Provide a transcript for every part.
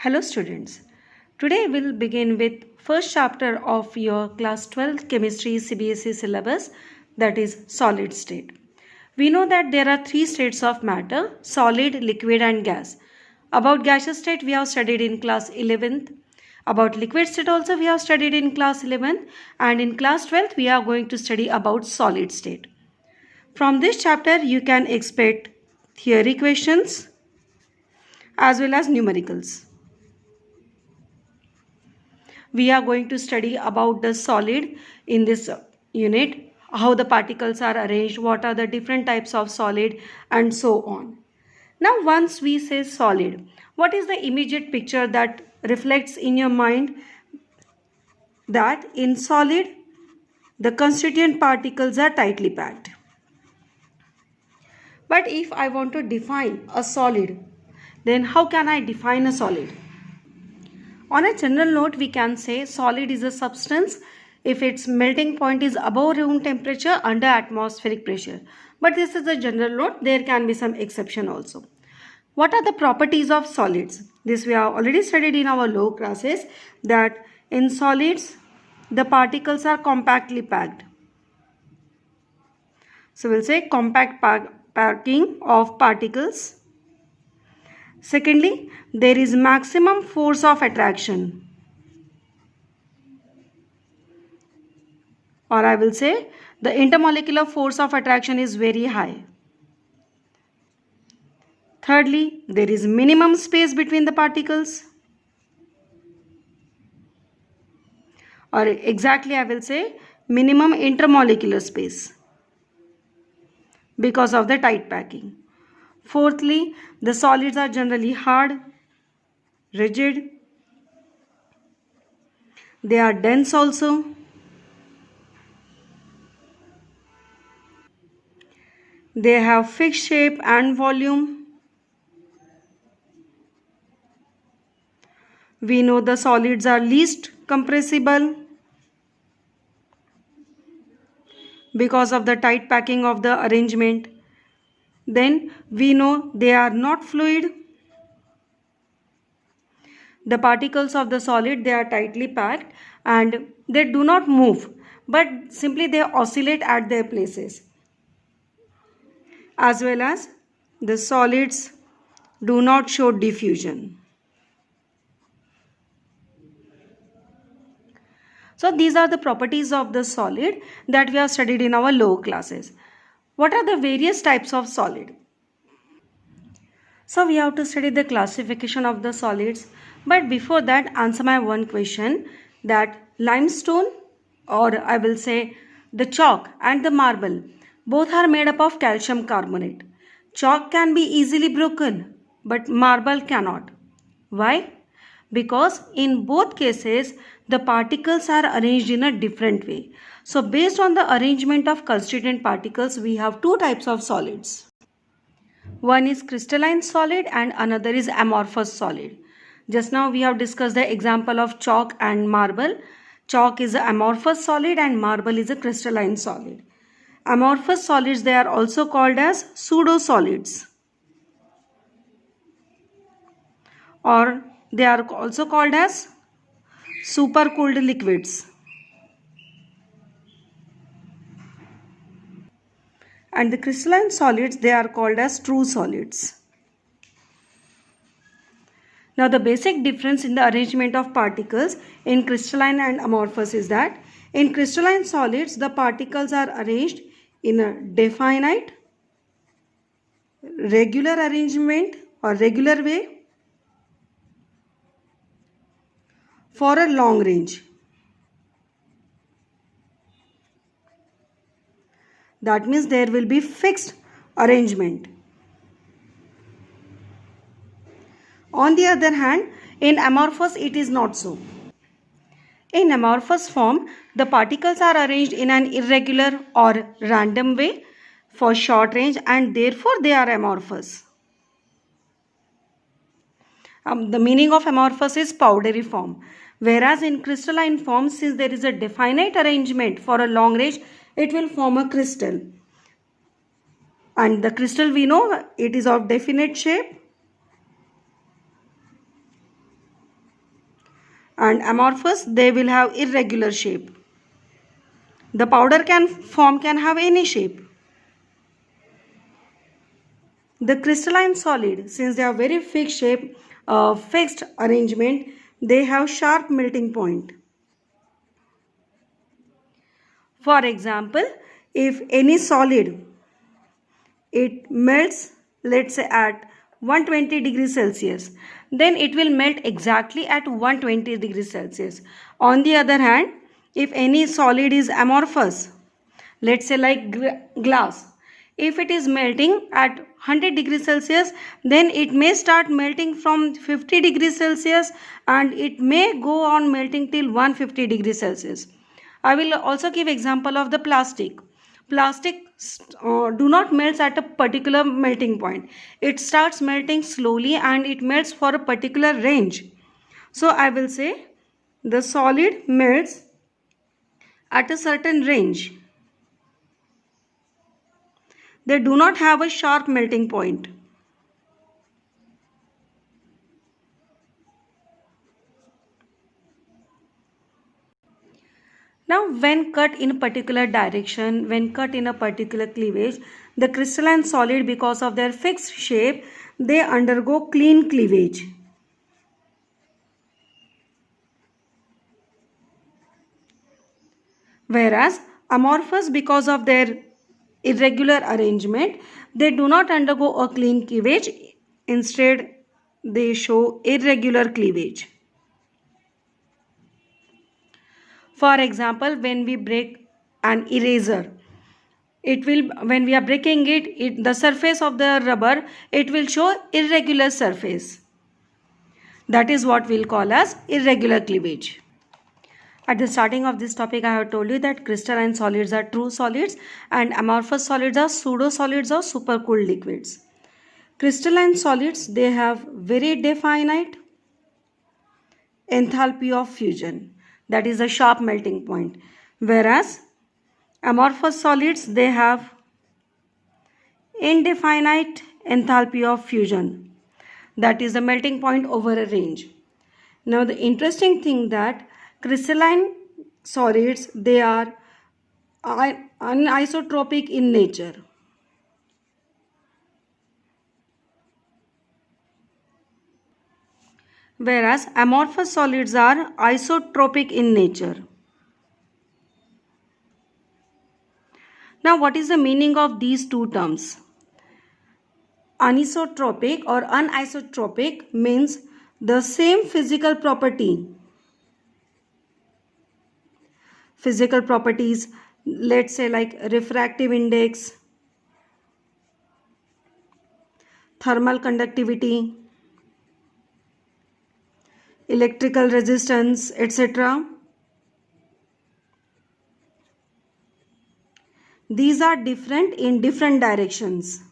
Hello students. Today we'll begin with first chapter of your class 12 chemistry CBSE syllabus, that is solid state. We know that there are three states of matter: solid, liquid and gas. About gaseous state we have studied in class 11th. About liquid state also we have studied in class 11th, and in class 12th we are going to study about solid state. From this chapter you can expect theory questions as well as numericals. We are going to study about the solid in this unit, how the particles are arranged, what are the different types of solid, and so on. Now, once we say solid, what is the immediate picture that reflects in your mind? That in solid, the constituent particles are tightly packed. But if I want to define a solid, then how can I define a solid? On a general note, we can say solid is a substance if its melting point is above room temperature under atmospheric pressure. But this is a general note. There can be some exception also. What are the properties of solids? This we have already studied in our lower classes, that in solids the particles are compactly packed. So we'll say compact packing of particles. Secondly, there is maximum force of attraction, or I will say the intermolecular force of attraction is very high. Thirdly, there is minimum space between the particles, or exactly I will say minimum intermolecular space because of the tight packing. Fourthly, the solids are generally hard, rigid. They are dense also. They have fixed shape and volume. We know the solids are least compressible because of the tight packing of the arrangement. Then we know they are not fluid. The particles of the solid, they are tightly packed and they do not move, but simply they oscillate at their places. As well as the solids do not show diffusion. So these are the properties of the solid that we have studied in our lower classes. What are the various types of solid? So we have to study the classification of the solids. But before that, answer my one question, that limestone, or I will say the chalk and the marble, both are made up of calcium carbonate. Chalk can be easily broken, but marble cannot. Why? Because in both cases, the particles are arranged in a different way. So based on the arrangement of constituent particles, we have two types of solids. One is crystalline solid and another is amorphous solid. Just now we have discussed the example of chalk and marble. Chalk is an amorphous solid and marble is a crystalline solid. Amorphous solids, they are also called as pseudo-solids, or they are also called as supercooled liquids. And the crystalline solids, they are called as true solids. Now the basic difference in the arrangement of particles in crystalline and amorphous is that in crystalline solids the particles are arranged in a definite, regular arrangement or regular way for a long range. That means there will be fixed arrangement. On the other hand, in amorphous it is not so. In amorphous form, the particles are arranged in an irregular or random way for short range and therefore they are amorphous. The meaning of amorphous is powdery form. Whereas in crystalline form, since there is a definite arrangement for a long range, it will form a crystal. And the crystal, we know it is of definite shape and amorphous, they will have irregular shape. The powder form can have any shape. The crystalline solid, since they have very fixed shape, fixed arrangement, they have sharp melting point. For example, if any solid, it melts, let's say at 120 degrees Celsius, then it will melt exactly at 120 degrees Celsius. On the other hand, if any solid is amorphous, let's say like glass, if it is melting at 100 degrees Celsius, then it may start melting from 50 degrees Celsius and it may go on melting till 150 degrees Celsius. I will also give example of the plastic. Plastic do not melt at a particular melting point. It starts melting slowly and it melts for a particular range. So I will say the solid melts at a certain range. They do not have a sharp melting point. Now, when cut in a particular direction, when cut in a particular cleavage, the crystalline solid, because of their fixed shape, they undergo clean cleavage. Whereas amorphous, because of their irregular arrangement, they do not undergo a clean cleavage. Instead, they show irregular cleavage. For example, when we break an eraser, it will, when we are breaking it, the surface of the rubber, it will show irregular surface. That is what we'll call as irregular cleavage. At the starting of this topic, I have told you that crystalline solids are true solids and amorphous solids are pseudo solids or supercooled liquids. Crystalline solids, they have very definite enthalpy of fusion, that is a sharp melting point, whereas amorphous solids, they have indefinite enthalpy of fusion, that is the melting point over a range. Now the interesting thing that crystalline solids, they are anisotropic in nature. Whereas amorphous solids are isotropic in nature. Now what is the meaning of these two terms? Anisotropic or anisotropic means the same physical property. Physical properties, let's say like refractive index, thermal conductivity, electrical resistance, etc. These are different in different directions.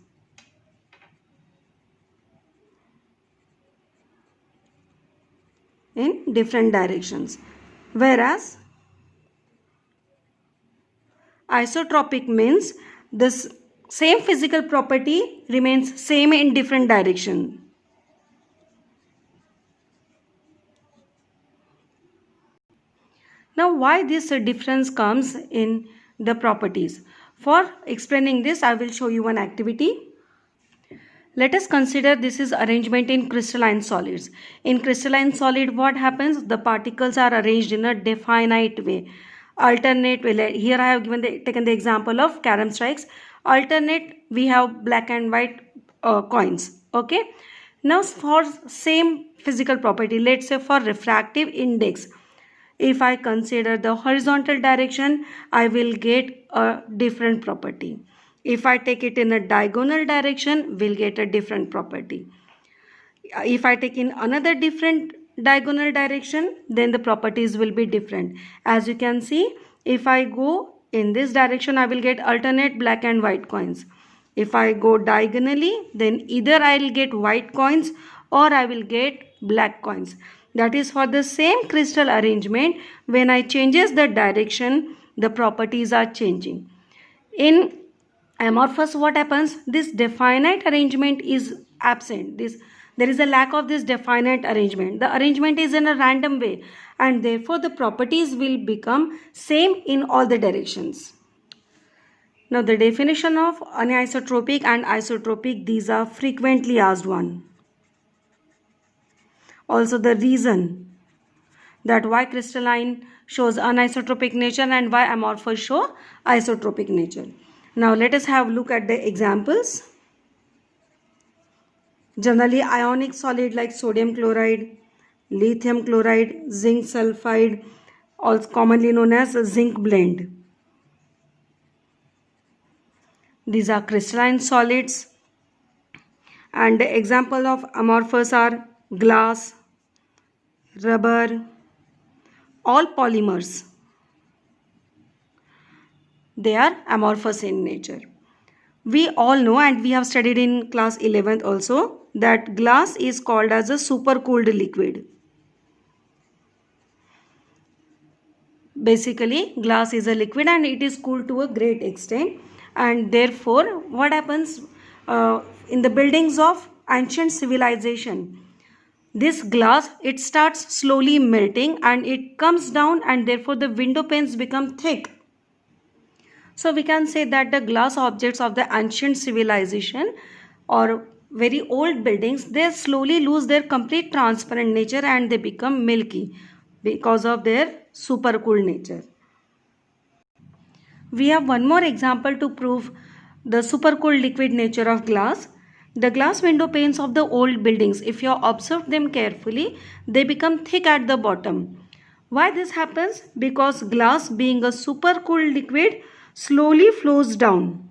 In different directions. Whereas isotropic means this same physical property remains same in different direction. Now why this difference comes in the properties? For explaining this, I will show you one activity. Let us consider this is arrangement in crystalline solids. In crystalline solid, what happens? The particles are arranged in a definite way. Alternate way. Here I have taken the example of carom strikes. Alternate, we have black and white coins. Okay. Now for same physical property, let's say for refractive index, if I consider the horizontal direction, I will get a different property. If I take it in a diagonal direction, we'll get a different property. If I take in another different diagonal direction, then the properties will be different. As you can see, if I go in this direction, I will get alternate black and white coins. If I go diagonally, then either I will get white coins or I will get black coins. That is for the same crystal arrangement. When I changes the direction, the properties are changing. In amorphous, what happens? This definite arrangement is absent. There is a lack of this definite arrangement. The arrangement is in a random way, and therefore the properties will become same in all the directions. Now the definition of anisotropic and isotropic, these are frequently asked one. Also the reason that why crystalline shows anisotropic nature and why amorphous show isotropic nature. Now let us have a look at the examples. Generally ionic solid like sodium chloride, lithium chloride, zinc sulfide, also commonly known as zinc blende. These are crystalline solids, and the example of amorphous are glass, rubber, all polymers. They are amorphous in nature. We all know, and we have studied in class 11th also, that glass is called as a supercooled liquid. Basically, glass is a liquid and it is cooled to a great extent, and therefore what happens in the buildings of ancient civilization, this glass, it starts slowly melting and it comes down, and therefore the window panes become thick. So we can say that the glass objects of the ancient civilization or very old buildings, they slowly lose their complete transparent nature and they become milky because of their supercooled nature. We have one more example to prove the supercooled liquid nature of glass. The glass window panes of the old buildings, if you observe them carefully, they become thick at the bottom. Why this happens? Because glass, being a supercooled liquid, slowly flows down.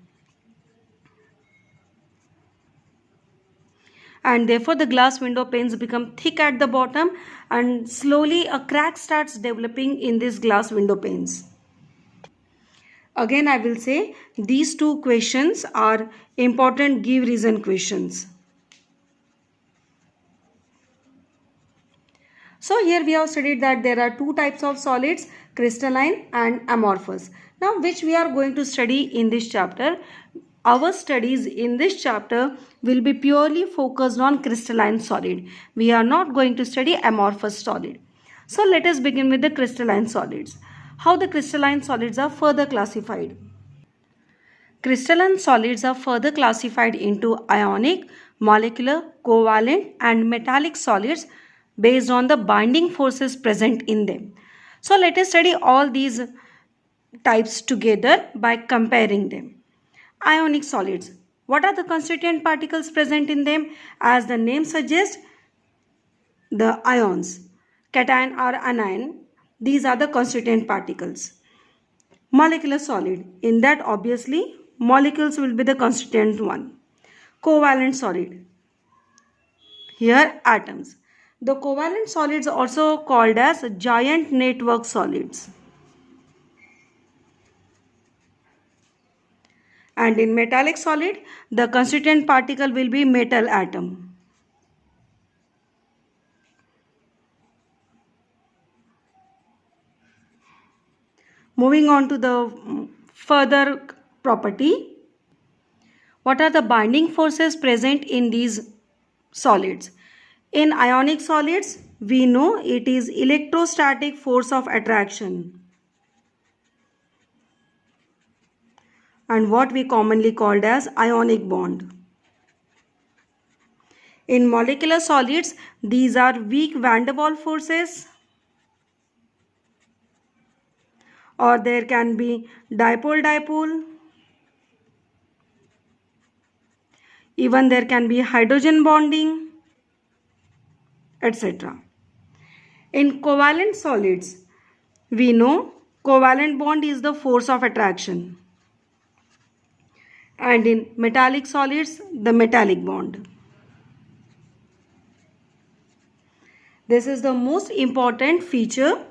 And therefore the glass window panes become thick at the bottom, and slowly a crack starts developing in these glass window panes. Again, I will say these two questions are important give reason questions. So here we have studied that there are two types of solids, crystalline and amorphous. Now which we are going to study in this chapter. Our studies in this chapter will be purely focused on crystalline solid. We are not going to study amorphous solid. So let us begin with the crystalline solids. How the crystalline solids are further classified. Crystalline solids are further classified into ionic, molecular, covalent and metallic solids based on the binding forces present in them. So let us study all these types together by comparing them. Ionic solids. What are the constituent particles present in them? As the name suggests, the ions, cation or anion, these are the constituent particles. Molecular solid. In that obviously molecules will be the constituent one. Covalent solid. Here atoms. The covalent solids are also called as giant network solids. And in metallic solid, the constituent particle will be metal atom. Moving on to the further property. What are the binding forces present in these solids? In ionic solids, we know it is electrostatic force of attraction, and what we commonly called as ionic bond. In molecular solids, these are weak van der Waals forces, or there can be dipole-dipole, even there can be hydrogen bonding, etc. In covalent solids, we know covalent bond is the force of attraction, and in metallic solids, the metallic bond. This is the most important feature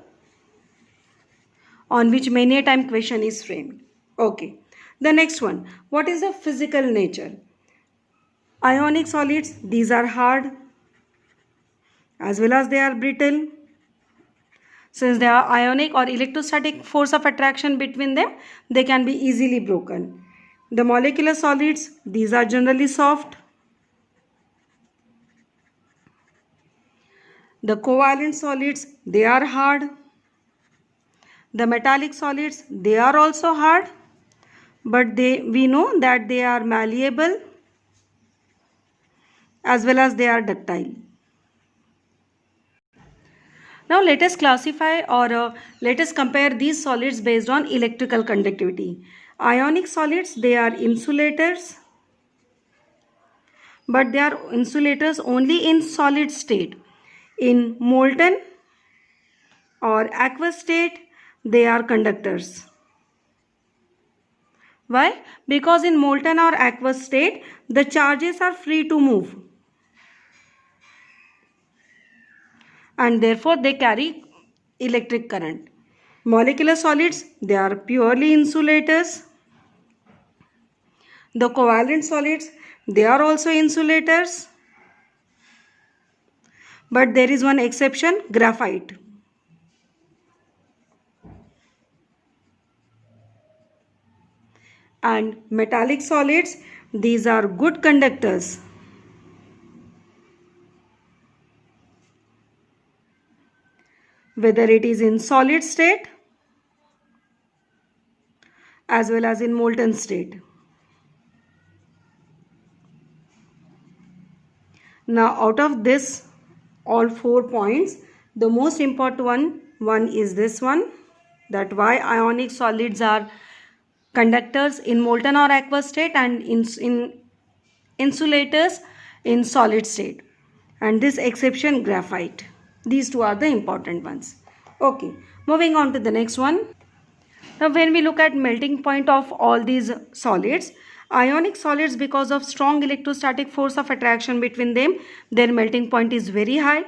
on which many a time question is framed. Okay. The next one. What is the physical nature? Ionic solids, these are hard as well as they are brittle. Since they are ionic or electrostatic force of attraction between them, they can be easily broken. The molecular solids, these are generally soft. The covalent solids, they are hard. The metallic solids, they are also hard, but we know that they are malleable as well as they are ductile. Now let us classify or let us compare these solids based on electrical conductivity. Ionic solids, they are insulators, but they are insulators only in solid state. In molten or aqueous state, they are conductors. Why? Because in molten or aqueous state, the charges are free to move, and therefore they carry electric current. Molecular solids, they are purely insulators. The covalent solids, they are also insulators. But there is one exception, graphite. And metallic solids, these are good conductors. Whether it is in solid state as well as in molten state. Now out of this all 4 points, the most important one is this one, that why ionic solids are conductors in molten or aqueous state and in insulators in solid state, and this exception graphite. These two are the important ones. Okay, moving on to the next one. Now when we look at melting point of all these solids, ionic solids, because of strong electrostatic force of attraction between them, their melting point is very high.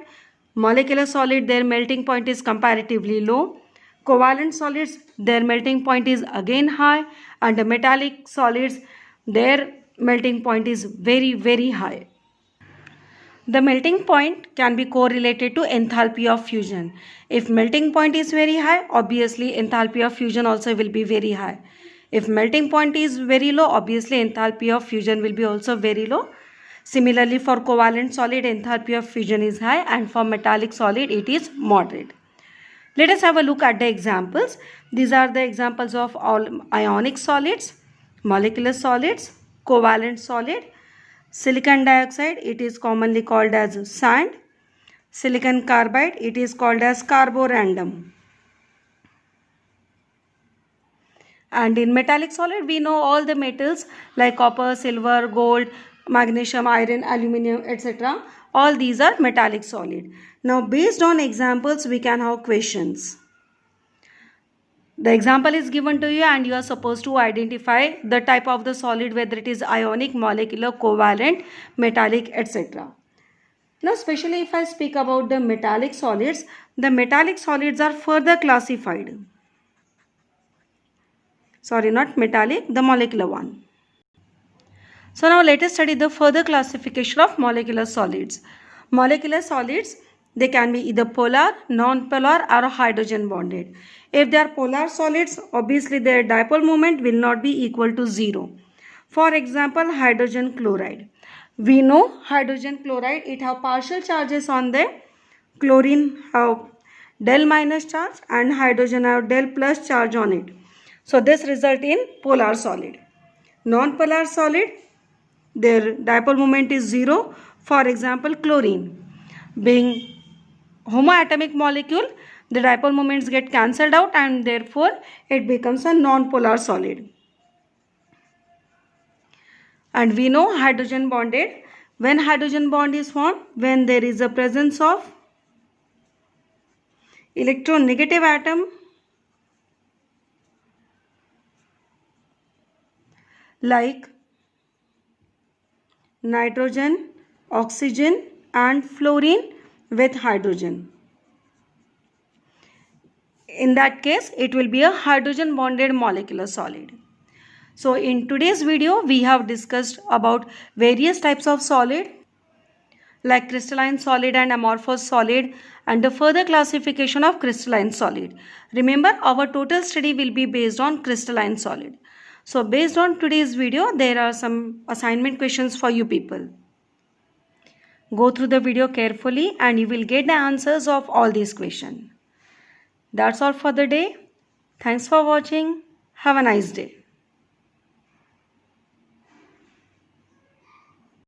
Molecular solid, their melting point is comparatively low. Covalent solids, their melting point is again high, and the metallic solids, their melting point is very, very high. The melting point can be correlated to enthalpy of fusion. If melting point is very high, obviously enthalpy of fusion also will be very high. If melting point is very low, obviously enthalpy of fusion will be also very low. Similarly, for covalent solid, enthalpy of fusion is high, and for metallic solid, it is moderate. Let us have a look at the examples. These are the examples of all ionic solids, molecular solids, covalent solid. Silicon dioxide, it is commonly called as sand. Silicon carbide, it is called as carborandum. And in metallic solid, we know all the metals like copper, silver, gold, magnesium, iron, aluminium, etc. All these are metallic solid. Now, based on examples, we can have questions. The example is given to you and you are supposed to identify the type of the solid, whether it is ionic, molecular, covalent, metallic, etc. Now, especially if I speak about the metallic solids are further classified. Sorry, not metallic, the molecular one. So now let us study the further classification of molecular solids. Molecular solids, they can be either polar, non-polar or hydrogen bonded. If they are polar solids, obviously their dipole moment will not be equal to 0. For example, hydrogen chloride. We know hydrogen chloride, it have partial charges on the chlorine have del minus charge and hydrogen have del plus charge on it. So this result in polar solid. Non-polar solid, their dipole moment is 0. For example, chlorine. Being homoatomic molecule, the dipole moments get cancelled out and therefore it becomes a non-polar solid. And we know hydrogen bonded. When hydrogen bond is formed, when there is a presence of electronegative atom like nitrogen, oxygen and fluorine with hydrogen. In that case, it will be a hydrogen bonded molecular solid. So in today's video, we have discussed about various types of solid like crystalline solid and amorphous solid and the further classification of crystalline solid. Remember, our total study will be based on crystalline solid. So based on today's video, there are some assignment questions for you people. Go through the video carefully and you will get the answers of all these questions. That's all for the day. Thanks for watching. Have a nice day.